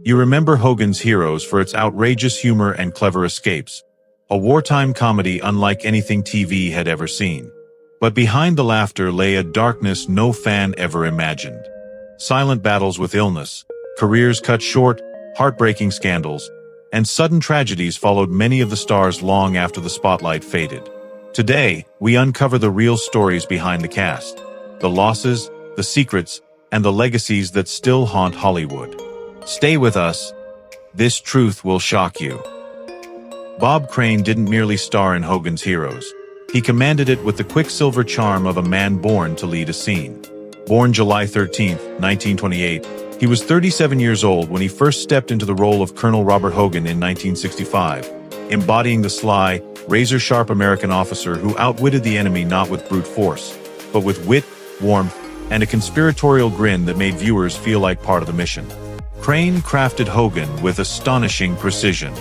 You remember Hogan's Heroes for its outrageous humor and clever escapes, a wartime comedy unlike anything TV had ever seen. But behind the laughter lay a darkness no fan ever imagined. Silent battles with illness, careers cut short, heartbreaking scandals, and sudden tragedies followed many of the stars long after the spotlight faded. Today, we uncover the real stories behind the cast, the losses, the secrets, and the legacies that still haunt Hollywood. Stay with us. This truth will shock you. Bob Crane didn't merely star in Hogan's Heroes. He commanded it with the quicksilver charm of a man born to lead a scene. Born July 13, 1928, he was 37 years old when he first stepped into the role of Colonel Robert Hogan in 1965, embodying the sly, razor-sharp American officer who outwitted the enemy not with brute force, but with wit, warmth, and a conspiratorial grin that made viewers feel like part of the mission. Crane crafted Hogan with astonishing precision.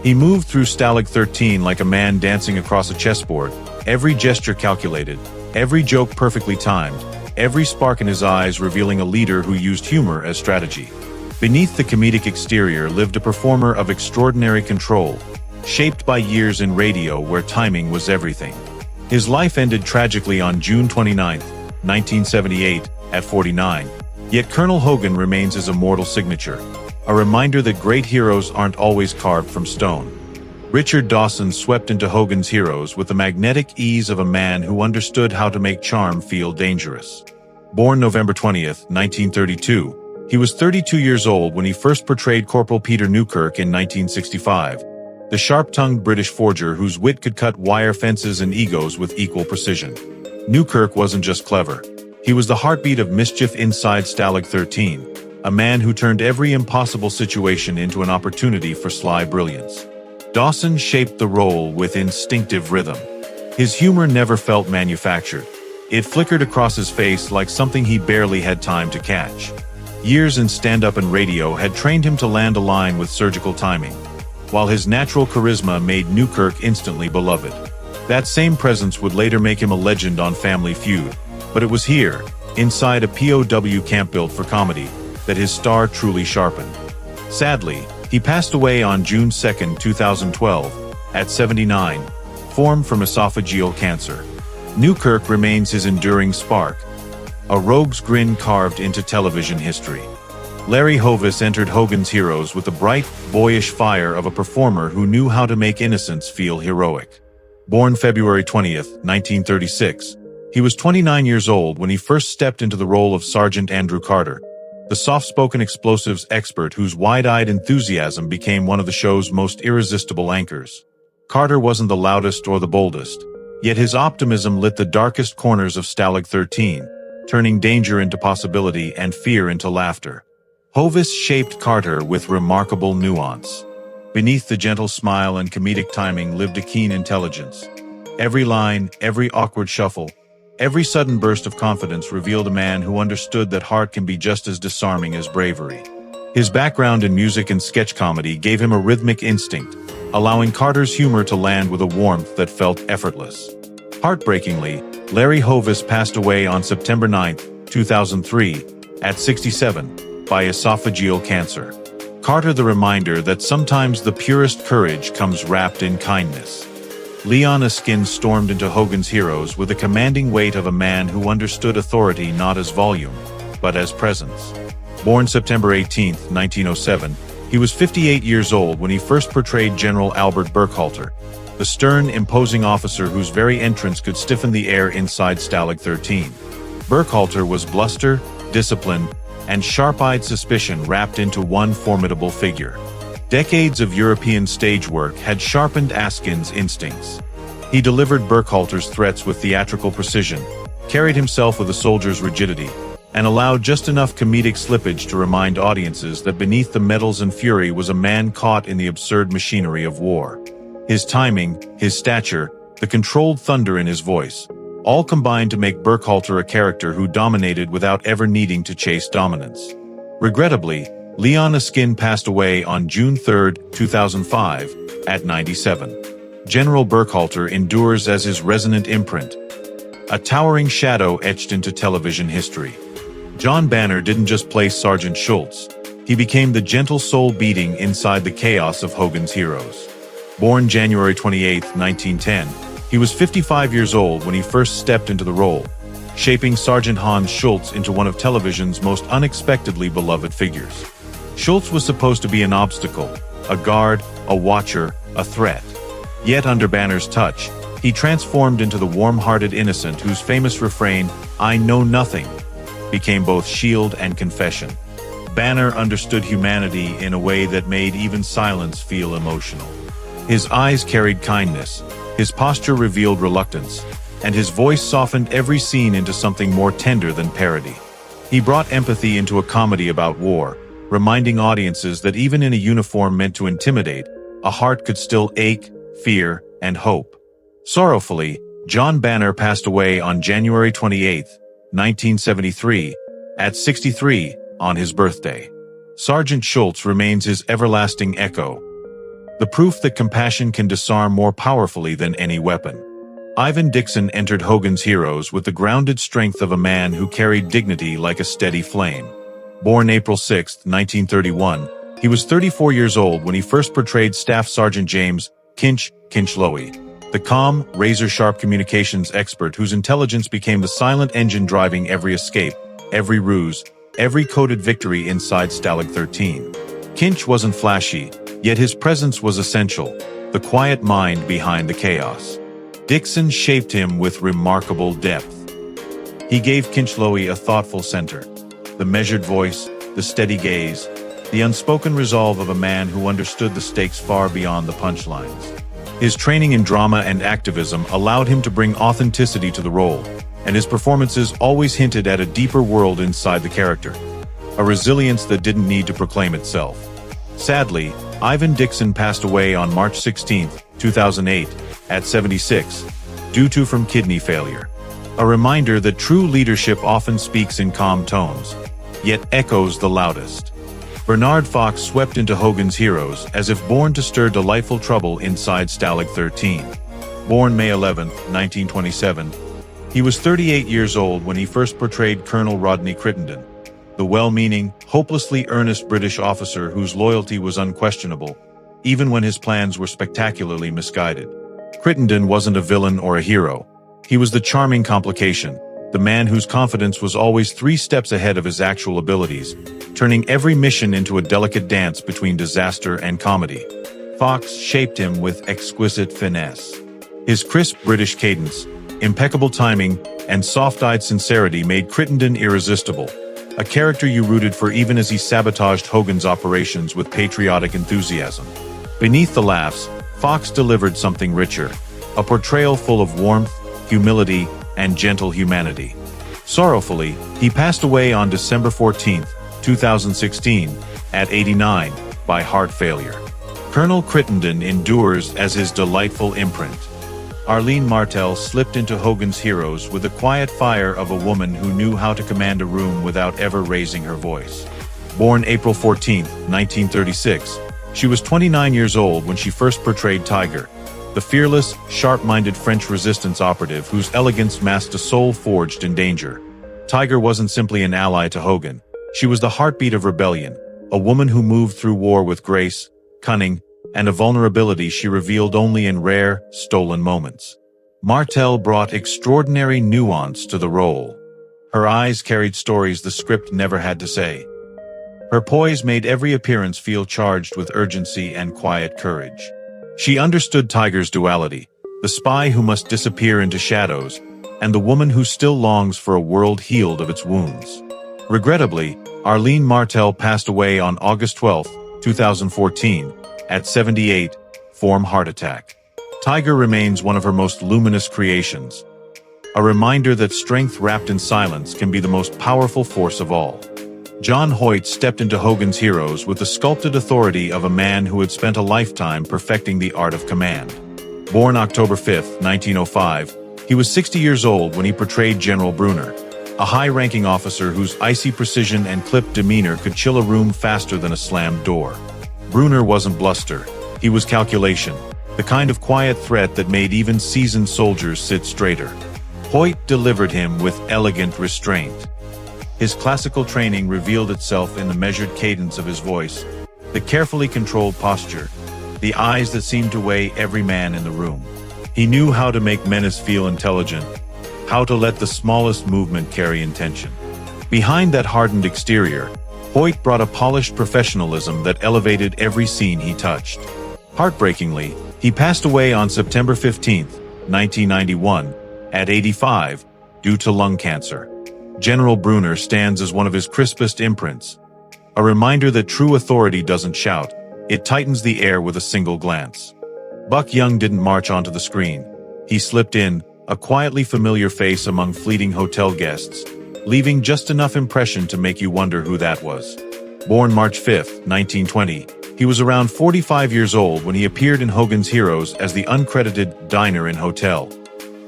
He moved through Stalag 13 like a man dancing across a chessboard, every gesture calculated, every joke perfectly timed, every spark in his eyes revealing a leader who used humor as strategy. Beneath the comedic exterior lived a performer of extraordinary control, shaped by years in radio where timing was everything. His life ended tragically on June 29, 1978, at 49, yet Colonel Hogan remains his immortal signature, a reminder that great heroes aren't always carved from stone. Richard Dawson swept into Hogan's Heroes with the magnetic ease of a man who understood how to make charm feel dangerous. Born November 20, 1932, he was 32 years old when he first portrayed Corporal Peter Newkirk in 1965, the sharp-tongued British forger whose wit could cut wire fences and egos with equal precision. Newkirk wasn't just clever. He was the heartbeat of mischief inside Stalag 13, a man who turned every impossible situation into an opportunity for sly brilliance. Dawson shaped the role with instinctive rhythm. His humor never felt manufactured. It flickered across his face like something he barely had time to catch. Years in stand-up and radio had trained him to land a line with surgical timing, while his natural charisma made Newkirk instantly beloved. That same presence would later make him a legend on Family Feud, but it was here, inside a POW camp built for comedy, that his star truly sharpened. Sadly, he passed away on June 2, 2012, at 79, formed from esophageal cancer. Newkirk remains his enduring spark, a rogue's grin carved into television history. Larry Hovis entered Hogan's Heroes with the bright, boyish fire of a performer who knew how to make innocence feel heroic. Born February 20, 1936, he was 29 years old when he first stepped into the role of Sergeant Andrew Carter, the soft-spoken explosives expert whose wide-eyed enthusiasm became one of the show's most irresistible anchors. Carter wasn't the loudest or the boldest, yet his optimism lit the darkest corners of Stalag 13, turning danger into possibility and fear into laughter. Hovis shaped Carter with remarkable nuance. Beneath the gentle smile and comedic timing lived a keen intelligence. Every line, every awkward shuffle, every sudden burst of confidence revealed a man who understood that heart can be just as disarming as bravery. His background in music and sketch comedy gave him a rhythmic instinct, allowing Carter's humor to land with a warmth that felt effortless. Heartbreakingly, Larry Hovis passed away on September 9, 2003, at 67, by esophageal cancer. Carter the reminder that sometimes the purest courage comes wrapped in kindness. Leon Askin stormed into Hogan's Heroes with the commanding weight of a man who understood authority not as volume, but as presence. Born September 18, 1907, he was 58 years old when he first portrayed General Albert Burkhalter, the stern, imposing officer whose very entrance could stiffen the air inside Stalag 13. Burkhalter was bluster, discipline, and sharp-eyed suspicion wrapped into one formidable figure. Decades of European stage work had sharpened Askin's instincts. He delivered Burkhalter's threats with theatrical precision, carried himself with a soldier's rigidity, and allowed just enough comedic slippage to remind audiences that beneath the medals and fury was a man caught in the absurd machinery of war. His timing, his stature, the controlled thunder in his voice, all combined to make Burkhalter a character who dominated without ever needing to chase dominance. Regrettably, Leon Askin passed away on June 3, 2005, at 97. General Burkhalter endures as his resonant imprint, a towering shadow etched into television history. John Banner didn't just play Sergeant Schultz. He became the gentle soul beating inside the chaos of Hogan's Heroes. Born January 28, 1910, he was 55 years old when he first stepped into the role, shaping Sergeant Hans Schultz into one of television's most unexpectedly beloved figures. Schultz was supposed to be an obstacle, a guard, a watcher, a threat. Yet under Banner's touch, he transformed into the warm-hearted innocent whose famous refrain, "I know nothing," became both shield and confession. Banner understood humanity in a way that made even silence feel emotional. His eyes carried kindness, his posture revealed reluctance, and his voice softened every scene into something more tender than parody. He brought empathy into a comedy about war, reminding audiences that even in a uniform meant to intimidate, a heart could still ache, fear, and hope. Sorrowfully, John Banner passed away on January 28, 1973, at 63, on his birthday. Sergeant Schultz remains his everlasting echo, the proof that compassion can disarm more powerfully than any weapon. Ivan Dixon entered Hogan's Heroes with the grounded strength of a man who carried dignity like a steady flame. Born April 6, 1931, he was 34 years old when he first portrayed Staff Sergeant James Kinch Lowy, the calm, razor-sharp communications expert whose intelligence became the silent engine driving every escape, every ruse, every coded victory inside Stalag 13. Kinch wasn't flashy, yet his presence was essential, the quiet mind behind the chaos. Dixon shaped him with remarkable depth. He gave Kinch Lowy a thoughtful center, the measured voice, the steady gaze, the unspoken resolve of a man who understood the stakes far beyond the punchlines. His training in drama and activism allowed him to bring authenticity to the role, and his performances always hinted at a deeper world inside the character, a resilience that didn't need to proclaim itself. Sadly, Ivan Dixon passed away on March 16, 2008, at 76, due to kidney failure. A reminder that true leadership often speaks in calm tones, yet echoes the loudest. Bernard Fox swept into Hogan's Heroes as if born to stir delightful trouble inside Stalag 13. Born May 11, 1927, he was 38 years old when he first portrayed Colonel Rodney Crittenden, the well-meaning, hopelessly earnest British officer whose loyalty was unquestionable, even when his plans were spectacularly misguided. Crittenden wasn't a villain or a hero. He was the charming complication, the man whose confidence was always 3 steps ahead of his actual abilities, turning every mission into a delicate dance between disaster and comedy. Fox shaped him with exquisite finesse. His crisp British cadence, impeccable timing, and soft-eyed sincerity made Crittenden irresistible, a character you rooted for even as he sabotaged Hogan's operations with patriotic enthusiasm. Beneath the laughs, Fox delivered something richer, a portrayal full of warmth, humility, and gentle humanity. Sorrowfully, he passed away on December 14, 2016, at 89, by heart failure. Colonel Crittenden endures as his delightful imprint. Arlene Martel slipped into Hogan's Heroes with the quiet fire of a woman who knew how to command a room without ever raising her voice. Born April 14, 1936, she was 29 years old when she first portrayed Tiger, the fearless, sharp-minded French resistance operative whose elegance masked a soul forged in danger. Tiger wasn't simply an ally to Hogan. She was the heartbeat of rebellion, a woman who moved through war with grace, cunning, and a vulnerability she revealed only in rare, stolen moments. Martel brought extraordinary nuance to the role. Her eyes carried stories the script never had to say. Her poise made every appearance feel charged with urgency and quiet courage. She understood Tiger's duality, the spy who must disappear into shadows, and the woman who still longs for a world healed of its wounds. Regrettably, Arlene Martel passed away on August 12, 2014, at 78, from heart attack. Tiger remains one of her most luminous creations, a reminder that strength wrapped in silence can be the most powerful force of all. John Hoyt stepped into Hogan's Heroes with the sculpted authority of a man who had spent a lifetime perfecting the art of command. Born October 5, 1905, he was 60 years old when he portrayed General Brunner, a high-ranking officer whose icy precision and clipped demeanor could chill a room faster than a slammed door. Brunner wasn't bluster, he was calculation, the kind of quiet threat that made even seasoned soldiers sit straighter. Hoyt delivered him with elegant restraint. His classical training revealed itself in the measured cadence of his voice, the carefully controlled posture, the eyes that seemed to weigh every man in the room. He knew how to make menace feel intelligent, how to let the smallest movement carry intention. Behind that hardened exterior, Hoyt brought a polished professionalism that elevated every scene he touched. Heartbreakingly, he passed away on September 15, 1991, at 85, due to lung cancer. General Brunner stands as one of his crispest imprints, a reminder that true authority doesn't shout, it tightens the air with a single glance. Buck Young didn't march onto the screen. He slipped in, a quietly familiar face among fleeting hotel guests, leaving just enough impression to make you wonder who that was. Born March 5, 1920, he was around 45 years old when he appeared in Hogan's Heroes as the uncredited diner in hotel.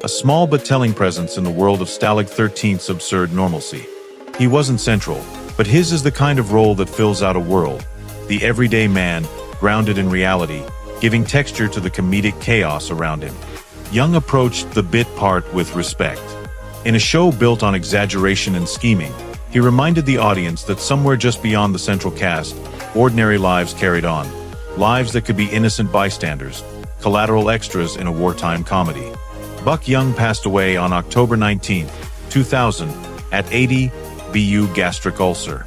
A small but telling presence in the world of Stalag 13's absurd normalcy. He wasn't central, but his is the kind of role that fills out a world. The everyday man, grounded in reality, giving texture to the comedic chaos around him. Young approached the bit part with respect. In a show built on exaggeration and scheming, he reminded the audience that somewhere just beyond the central cast, ordinary lives carried on. Lives that could be innocent bystanders, collateral extras in a wartime comedy. Buck Young passed away on October 19, 2000, at 80, BU gastric ulcer.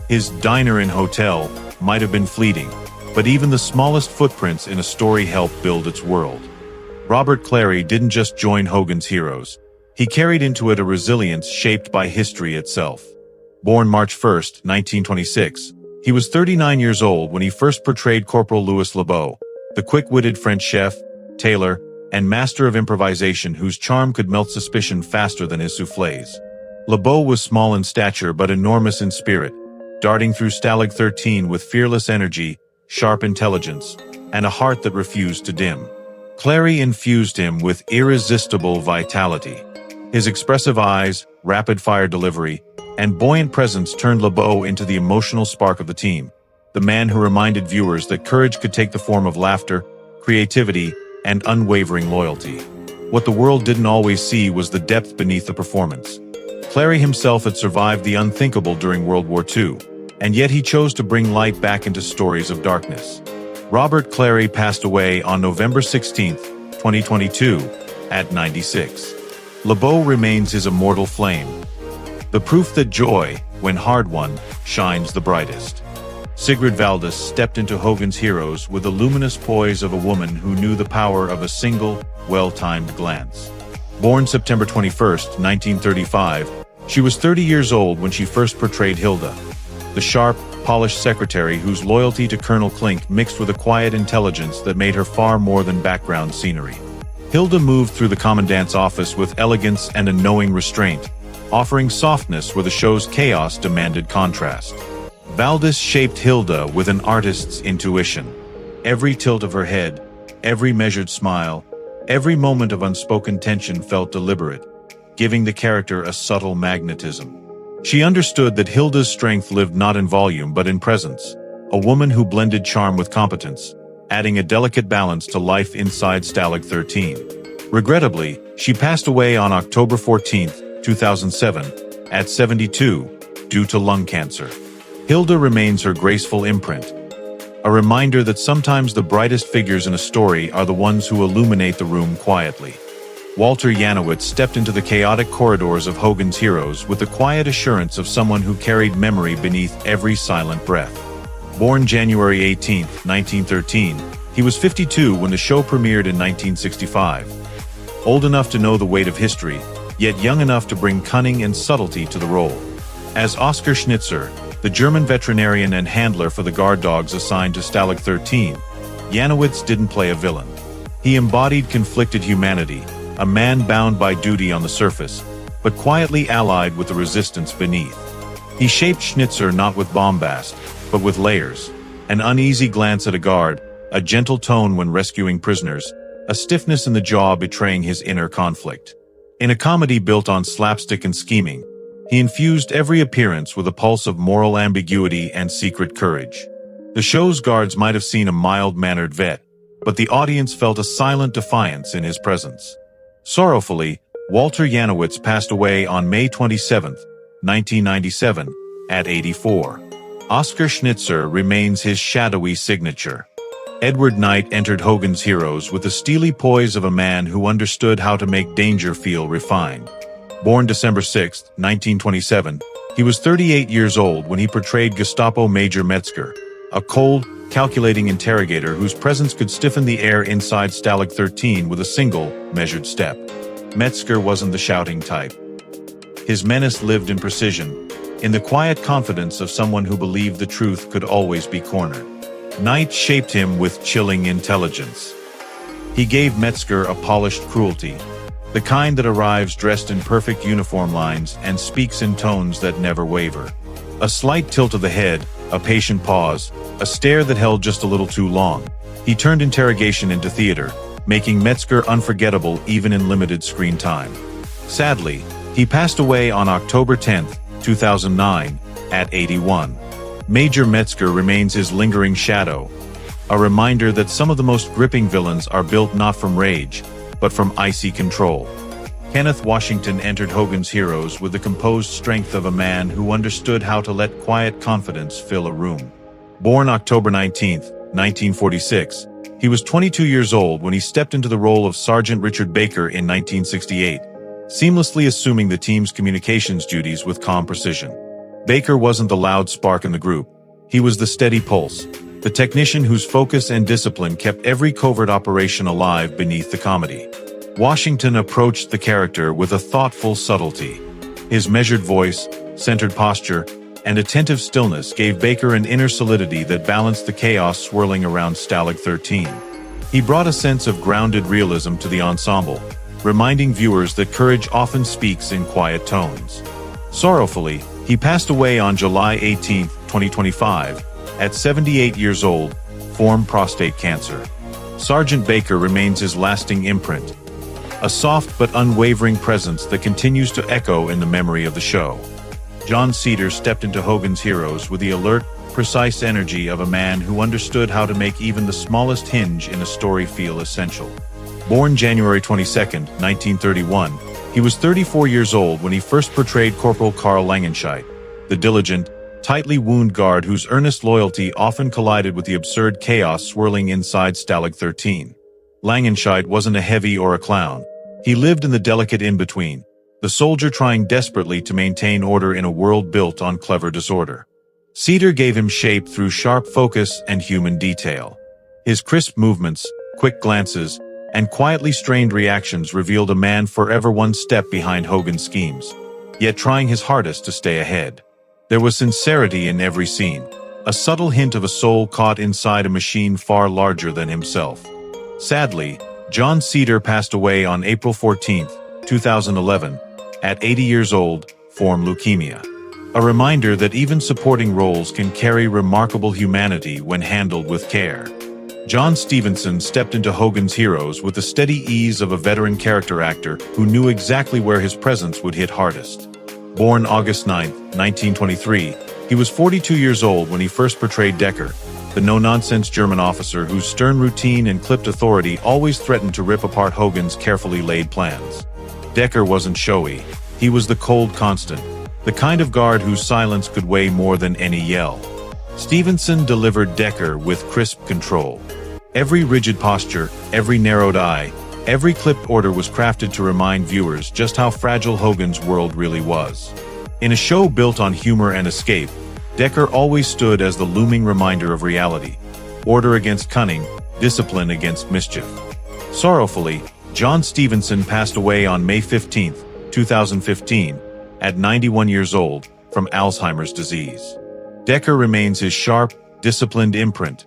His diner in hotel might have been fleeting, but even the smallest footprints in a story helped build its world. Robert Clary didn't just join Hogan's Heroes. He carried into it a resilience shaped by history itself. Born March 1, 1926, he was 39 years old when he first portrayed Corporal Louis Lebeau, the quick-witted French chef, tailor, and master of improvisation whose charm could melt suspicion faster than his soufflés. Lebeau was small in stature but enormous in spirit, darting through Stalag 13 with fearless energy, sharp intelligence, and a heart that refused to dim. Clary infused him with irresistible vitality. His expressive eyes, rapid-fire delivery, and buoyant presence turned Lebeau into the emotional spark of the team, the man who reminded viewers that courage could take the form of laughter, creativity, and unwavering loyalty. What the world didn't always see was the depth beneath the performance. Clary himself had survived the unthinkable during World War II, and yet he chose to bring light back into stories of darkness. Robert Clary passed away on November 16, 2022, at 96. Lebeau remains his immortal flame, the proof that joy, when hard won, shines the brightest. Sigrid Valdis stepped into Hogan's Heroes with the luminous poise of a woman who knew the power of a single, well-timed glance. Born September 21, 1935, she was 30 years old when she first portrayed Hilda, the sharp, polished secretary whose loyalty to Colonel Klink mixed with a quiet intelligence that made her far more than background scenery. Hilda moved through the commandant's office with elegance and a knowing restraint, offering softness where the show's chaos demanded contrast. Valdis shaped Hilda with an artist's intuition. Every tilt of her head, every measured smile, every moment of unspoken tension felt deliberate, giving the character a subtle magnetism. She understood that Hilda's strength lived not in volume but in presence, a woman who blended charm with competence, adding a delicate balance to life inside Stalag 13. Regrettably, she passed away on October 14, 2007, at 72, due to lung cancer. Hilda remains her graceful imprint, a reminder that sometimes the brightest figures in a story are the ones who illuminate the room quietly. Walter Janowitz stepped into the chaotic corridors of Hogan's Heroes with the quiet assurance of someone who carried memory beneath every silent breath. Born January 18, 1913, he was 52 when the show premiered in 1965. Old enough to know the weight of history, yet young enough to bring cunning and subtlety to the role. As Oskar Schnitzer, the German veterinarian and handler for the guard dogs assigned to Stalag 13, Janowitz didn't play a villain. He embodied conflicted humanity, a man bound by duty on the surface, but quietly allied with the resistance beneath. He shaped Schnitzer not with bombast, but with layers. An uneasy glance at a guard, a gentle tone when rescuing prisoners, a stiffness in the jaw betraying his inner conflict. In a comedy built on slapstick and scheming, he infused every appearance with a pulse of moral ambiguity and secret courage. The show's guards might have seen a mild-mannered vet, but the audience felt a silent defiance in his presence. Sorrowfully, Walter Janowitz passed away on May 27, 1997, at 84. Oscar Schnitzer remains his shadowy signature. Edward Knight entered Hogan's Heroes with the steely poise of a man who understood how to make danger feel refined. Born December 6, 1927, he was 38 years old when he portrayed Gestapo Major Metzger, a cold, calculating interrogator whose presence could stiffen the air inside Stalag 13 with a single, measured step. Metzger wasn't the shouting type. His menace lived in precision, in the quiet confidence of someone who believed the truth could always be cornered. Knight shaped him with chilling intelligence. He gave Metzger a polished cruelty, the kind that arrives dressed in perfect uniform lines and speaks in tones that never waver. A slight tilt of the head, a patient pause, a stare that held just a little too long. He turned interrogation into theater, making Metzger unforgettable even in limited screen time. Sadly, he passed away on October 10, 2009, at 81. Major Metzger remains his lingering shadow, a reminder that some of the most gripping villains are built not from rage, but from icy control. Kenneth Washington entered Hogan's Heroes with the composed strength of a man who understood how to let quiet confidence fill a room. Born October 19, 1946, he was 22 years old when he stepped into the role of Sergeant Richard Baker in 1968, seamlessly assuming the team's communications duties with calm precision. Baker wasn't the loud spark in the group. He was the steady pulse, the technician whose focus and discipline kept every covert operation alive beneath the comedy. Washington approached the character with a thoughtful subtlety. His measured voice, centered posture, and attentive stillness gave Baker an inner solidity that balanced the chaos swirling around Stalag 13. He brought a sense of grounded realism to the ensemble, reminding viewers that courage often speaks in quiet tones. Sorrowfully, he passed away on July 18, 2025, at 78 years old, from prostate cancer. Sergeant Baker remains his lasting imprint, a soft but unwavering presence that continues to echo in the memory of the show. John Cedar stepped into Hogan's Heroes with the alert, precise energy of a man who understood how to make even the smallest hinge in a story feel essential. Born January 22, 1931, he was 34 years old when he first portrayed Corporal Karl Langenscheidt, the diligent, tightly wound guard whose earnest loyalty often collided with the absurd chaos swirling inside Stalag 13. Langenscheidt wasn't a heavy or a clown. He lived in the delicate in-between, the soldier trying desperately to maintain order in a world built on clever disorder. Cedar gave him shape through sharp focus and human detail. His crisp movements, quick glances, and quietly strained reactions revealed a man forever one step behind Hogan's schemes, yet trying his hardest to stay ahead. There was sincerity in every scene, a subtle hint of a soul caught inside a machine far larger than himself. Sadly, John Cedar passed away on April 14, 2011, at 80 years old, from leukemia. A reminder that even supporting roles can carry remarkable humanity when handled with care. John Stevenson stepped into Hogan's Heroes with the steady ease of a veteran character actor who knew exactly where his presence would hit hardest. Born August 9, 1923, he was 42 years old when he first portrayed Decker, the no-nonsense German officer whose stern routine and clipped authority always threatened to rip apart Hogan's carefully laid plans. Decker wasn't showy. He was the cold constant, the kind of guard whose silence could weigh more than any yell. Stevenson delivered Decker with crisp control. Every rigid posture, every narrowed eye, every clipped order was crafted to remind viewers just how fragile Hogan's world really was. In a show built on humor and escape, Decker always stood as the looming reminder of reality. Order against cunning, discipline against mischief. Sorrowfully, John Stevenson passed away on May 15, 2015, at 91 years old, from Alzheimer's disease. Decker remains his sharp, disciplined imprint,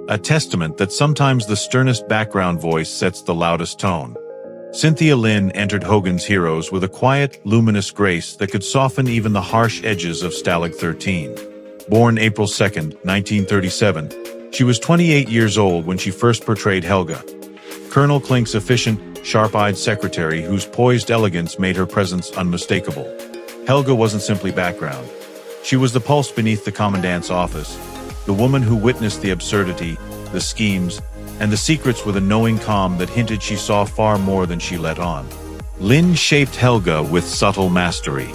a testament that sometimes the sternest background voice sets the loudest tone. Cynthia Lynn entered Hogan's Heroes with a quiet, luminous grace that could soften even the harsh edges of Stalag 13. Born April 2, 1937, she was 28 years old when she first portrayed Helga, Colonel Klink's efficient, sharp-eyed secretary whose poised elegance made her presence unmistakable. Helga wasn't simply background. She was the pulse beneath the commandant's office, the woman who witnessed the absurdity, the schemes, and the secrets with a knowing calm that hinted she saw far more than she let on. Lynn shaped Helga with subtle mastery.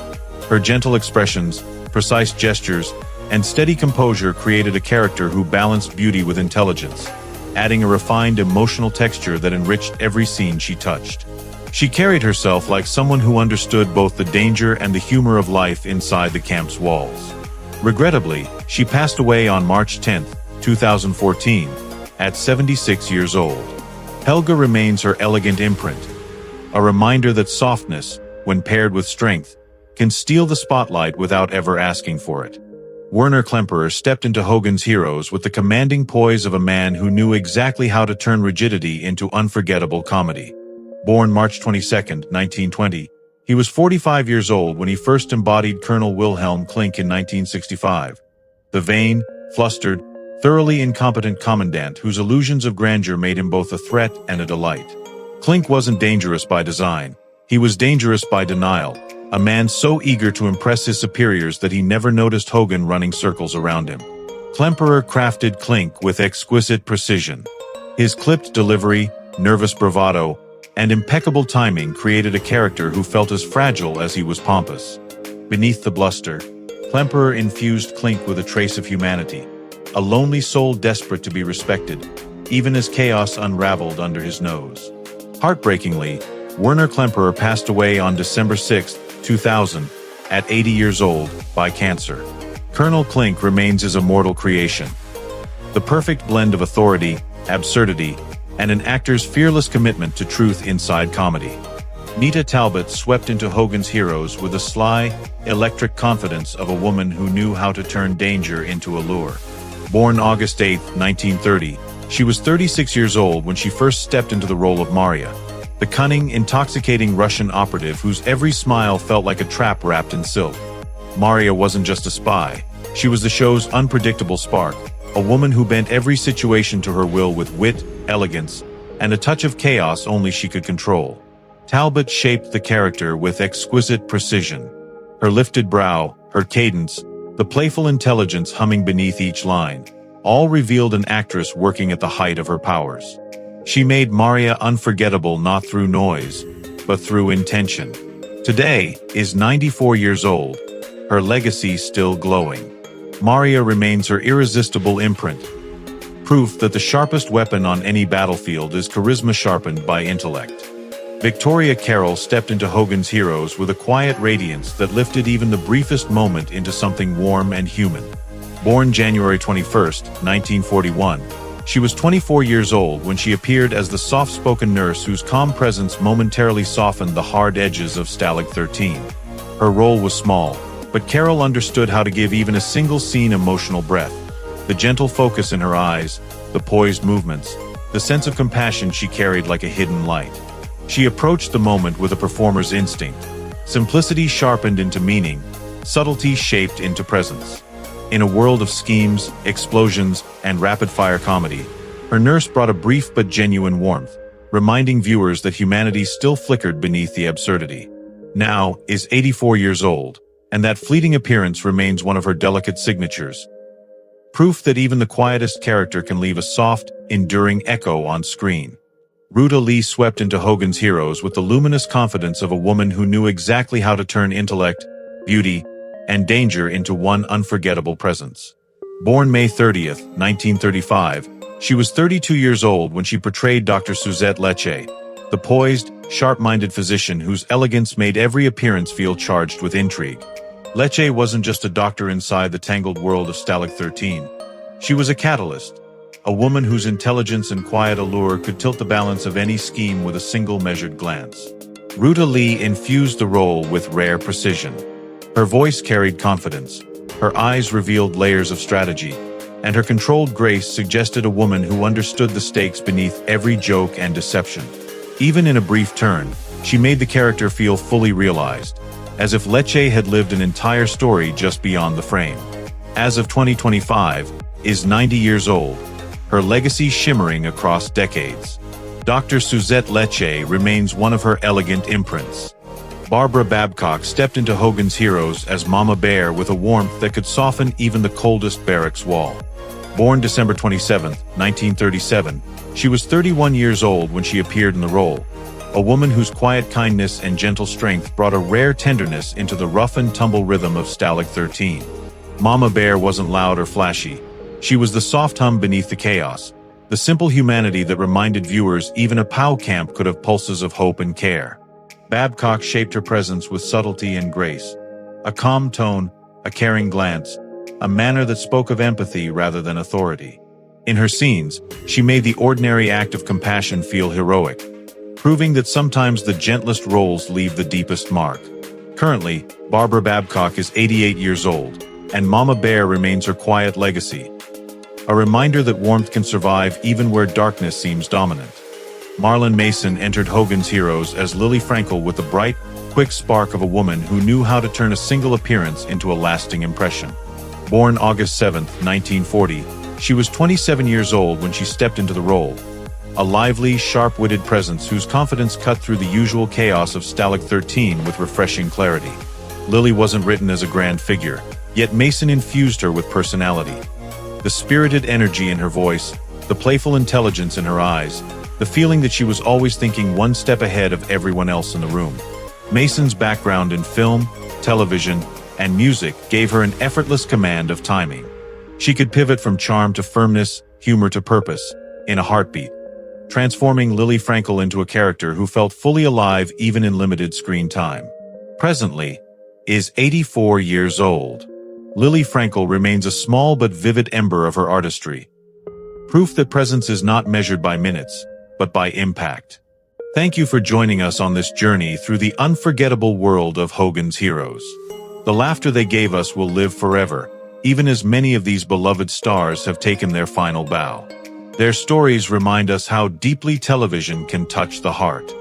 Her gentle expressions, precise gestures, and steady composure created a character who balanced beauty with intelligence, adding a refined emotional texture that enriched every scene she touched. She carried herself like someone who understood both the danger and the humor of life inside the camp's walls. Regrettably, she passed away on March 10, 2014, at 76 years old. Helga remains her elegant imprint, a reminder that softness, when paired with strength, can steal the spotlight without ever asking for it. Werner Klemperer stepped into Hogan's Heroes with the commanding poise of a man who knew exactly how to turn rigidity into unforgettable comedy. Born March 22, 1920, he was 45 years old when he first embodied Colonel Wilhelm Klink in 1965. The vain, flustered, thoroughly incompetent commandant whose illusions of grandeur made him both a threat and a delight. Klink wasn't dangerous by design. He was dangerous by denial, a man so eager to impress his superiors that he never noticed Hogan running circles around him. Klemperer crafted Klink with exquisite precision. His clipped delivery, nervous bravado, and impeccable timing created a character who felt as fragile as he was pompous. Beneath the bluster, Klemperer infused Klink with a trace of humanity, a lonely soul desperate to be respected, even as chaos unraveled under his nose. Heartbreakingly, Werner Klemperer passed away on December 6, 2000, at 80 years old, by cancer. Colonel Klink remains his immortal creation. The perfect blend of authority, absurdity, and an actor's fearless commitment to truth inside comedy. Nita Talbot swept into Hogan's Heroes with the sly, electric confidence of a woman who knew how to turn danger into allure. Born August 8, 1930, she was 36 years old when she first stepped into the role of Maria, the cunning, intoxicating Russian operative whose every smile felt like a trap wrapped in silk. Maria wasn't just a spy. She was the show's unpredictable spark, a woman who bent every situation to her will with wit, elegance, and a touch of chaos only she could control. Talbot shaped the character with exquisite precision. Her lifted brow, her cadence, the playful intelligence humming beneath each line, all revealed an actress working at the height of her powers. She made Maria unforgettable not through noise, but through intention. Today is 94 years old, her legacy still glowing. Maria remains her irresistible imprint, proof that the sharpest weapon on any battlefield is charisma sharpened by intellect. Victoria Carroll stepped into Hogan's Heroes with a quiet radiance that lifted even the briefest moment into something warm and human. Born January 21, 1941, she was 24 years old when she appeared as the soft-spoken nurse whose calm presence momentarily softened the hard edges of Stalag 13. Her role was small, but Carroll understood how to give even a single scene emotional breath. The gentle focus in her eyes, the poised movements, the sense of compassion she carried like a hidden light. She approached the moment with a performer's instinct. Simplicity sharpened into meaning, subtlety shaped into presence. In a world of schemes, explosions, and rapid-fire comedy, her nurse brought a brief but genuine warmth, reminding viewers that humanity still flickered beneath the absurdity. Now is 84 years old, and that fleeting appearance remains one of her delicate signatures. Proof that even the quietest character can leave a soft, enduring echo on screen. Ruta Lee swept into Hogan's Heroes with the luminous confidence of a woman who knew exactly how to turn intellect, beauty, and danger into one unforgettable presence. Born May 30, 1935, she was 32 years old when she portrayed Dr. Suzette Lecce, the poised, sharp-minded physician whose elegance made every appearance feel charged with intrigue. Lecce wasn't just a doctor inside the tangled world of Stalag 13. She was a catalyst, a woman whose intelligence and quiet allure could tilt the balance of any scheme with a single measured glance. Ruta Lee infused the role with rare precision. Her voice carried confidence, her eyes revealed layers of strategy, and her controlled grace suggested a woman who understood the stakes beneath every joke and deception. Even in a brief turn, she made the character feel fully realized, as if Lecce had lived an entire story just beyond the frame. As of 2025, is 90 years old, her legacy shimmering across decades. Dr. Suzette Lecce remains one of her elegant imprints. Barbara Babcock stepped into Hogan's Heroes as Mama Bear with a warmth that could soften even the coldest barracks wall. Born December 27, 1937, she was 31 years old when she appeared in the role, a woman whose quiet kindness and gentle strength brought a rare tenderness into the rough-and-tumble rhythm of Stalag 13. Mama Bear wasn't loud or flashy. She was the soft hum beneath the chaos, the simple humanity that reminded viewers even a POW camp could have pulses of hope and care. Babcock shaped her presence with subtlety and grace. A calm tone, a caring glance, a manner that spoke of empathy rather than authority. In her scenes, she made the ordinary act of compassion feel heroic, proving that sometimes the gentlest roles leave the deepest mark. Currently, Barbara Babcock is 88 years old, and Mama Bear remains her quiet legacy. A reminder that warmth can survive even where darkness seems dominant. Marlon Mason entered Hogan's Heroes as Lily Frankel with the bright, quick spark of a woman who knew how to turn a single appearance into a lasting impression. Born August 7, 1940, she was 27 years old when she stepped into the role. A lively, sharp-witted presence whose confidence cut through the usual chaos of Stalag 13 with refreshing clarity. Lily wasn't written as a grand figure, yet Mason infused her with personality. The spirited energy in her voice, the playful intelligence in her eyes, the feeling that she was always thinking one step ahead of everyone else in the room. Mason's background in film, television, and music gave her an effortless command of timing. She could pivot from charm to firmness, humor to purpose, in a heartbeat, transforming Lily Frankel into a character who felt fully alive even in limited screen time. Presently, is 84 years old. Lily Frankel remains a small but vivid ember of her artistry. Proof that presence is not measured by minutes, but by impact. Thank you for joining us on this journey through the unforgettable world of Hogan's Heroes. The laughter they gave us will live forever, even as many of these beloved stars have taken their final bow. Their stories remind us how deeply television can touch the heart.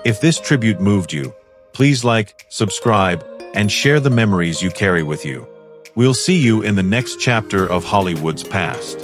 If this tribute moved you, please like, subscribe, and share the memories you carry with you. We'll see you in the next chapter of Hollywood's past.